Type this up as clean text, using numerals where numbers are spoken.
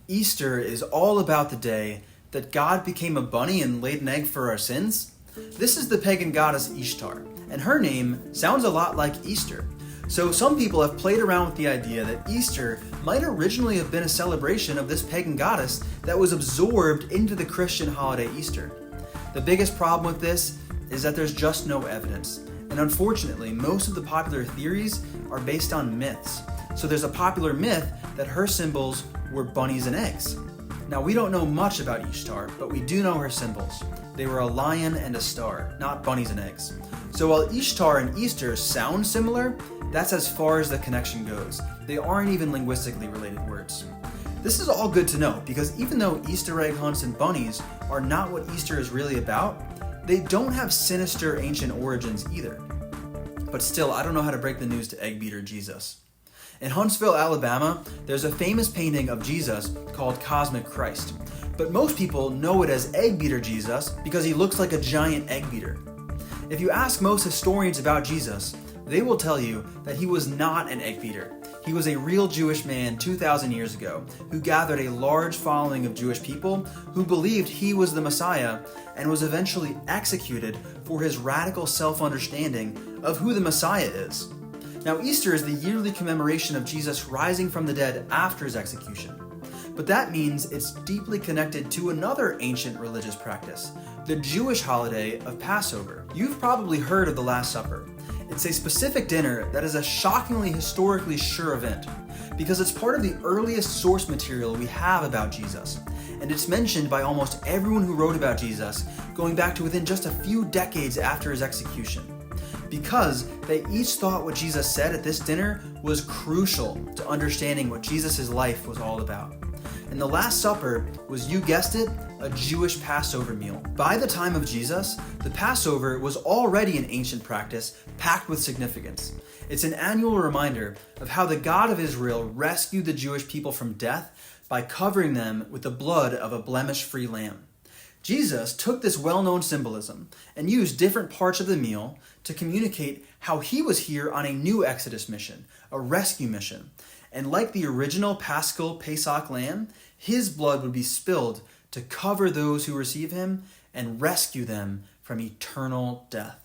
Easter is all about the day that God became a bunny and laid an egg for our sins. This is the pagan goddess Ishtar, and her name sounds a lot like Easter. So some people have played around with the idea that Easter might originally have been a celebration of this pagan goddess that was absorbed into the Christian holiday Easter. The biggest problem with this is that there's just no evidence, and unfortunately most of the popular theories are based on myths. So there's a popular myth that her symbols were bunnies and eggs. Now we don't know much about Ishtar, but we do know her symbols. They were a lion and a star, not bunnies and eggs. So while Ishtar and Easter sound similar, that's as far as the connection goes. They aren't even linguistically related words. This is all good to know because even though Easter egg hunts and bunnies are not what Easter is really about, they don't have sinister ancient origins either. But still, I don't know how to break the news to egg beater Jesus. In Huntsville, Alabama, there's a famous painting of Jesus called Cosmic Christ. But most people know it as egg beater Jesus because he looks like a giant egg beater. If you ask most historians about Jesus, they will tell you that he was not an egg beater. He was a real Jewish man 2,000 years ago who gathered a large following of Jewish people who believed he was the Messiah and was eventually executed for his radical self-understanding of who the Messiah is. Now, Easter is the yearly commemoration of Jesus rising from the dead after his execution. But that means it's deeply connected to another ancient religious practice, the Jewish holiday of Passover. You've probably heard of the Last Supper. It's a specific dinner that is a shockingly historically sure event because it's part of the earliest source material we have about Jesus, and it's mentioned by almost everyone who wrote about Jesus going back to within just a few decades after his execution, because they each thought what Jesus said at this dinner was crucial to understanding what Jesus' life was all about. And the Last Supper was, you guessed it, a Jewish Passover meal. By the time of Jesus, the Passover was already an ancient practice packed with significance. It's an annual reminder of how the God of Israel rescued the Jewish people from death by covering them with the blood of a blemish-free lamb. Jesus took this well-known symbolism and used different parts of the meal to communicate how he was here on a new Exodus mission, a rescue mission. And like the original Paschal Pesach lamb, his blood would be spilled to cover those who receive him and rescue them from eternal death.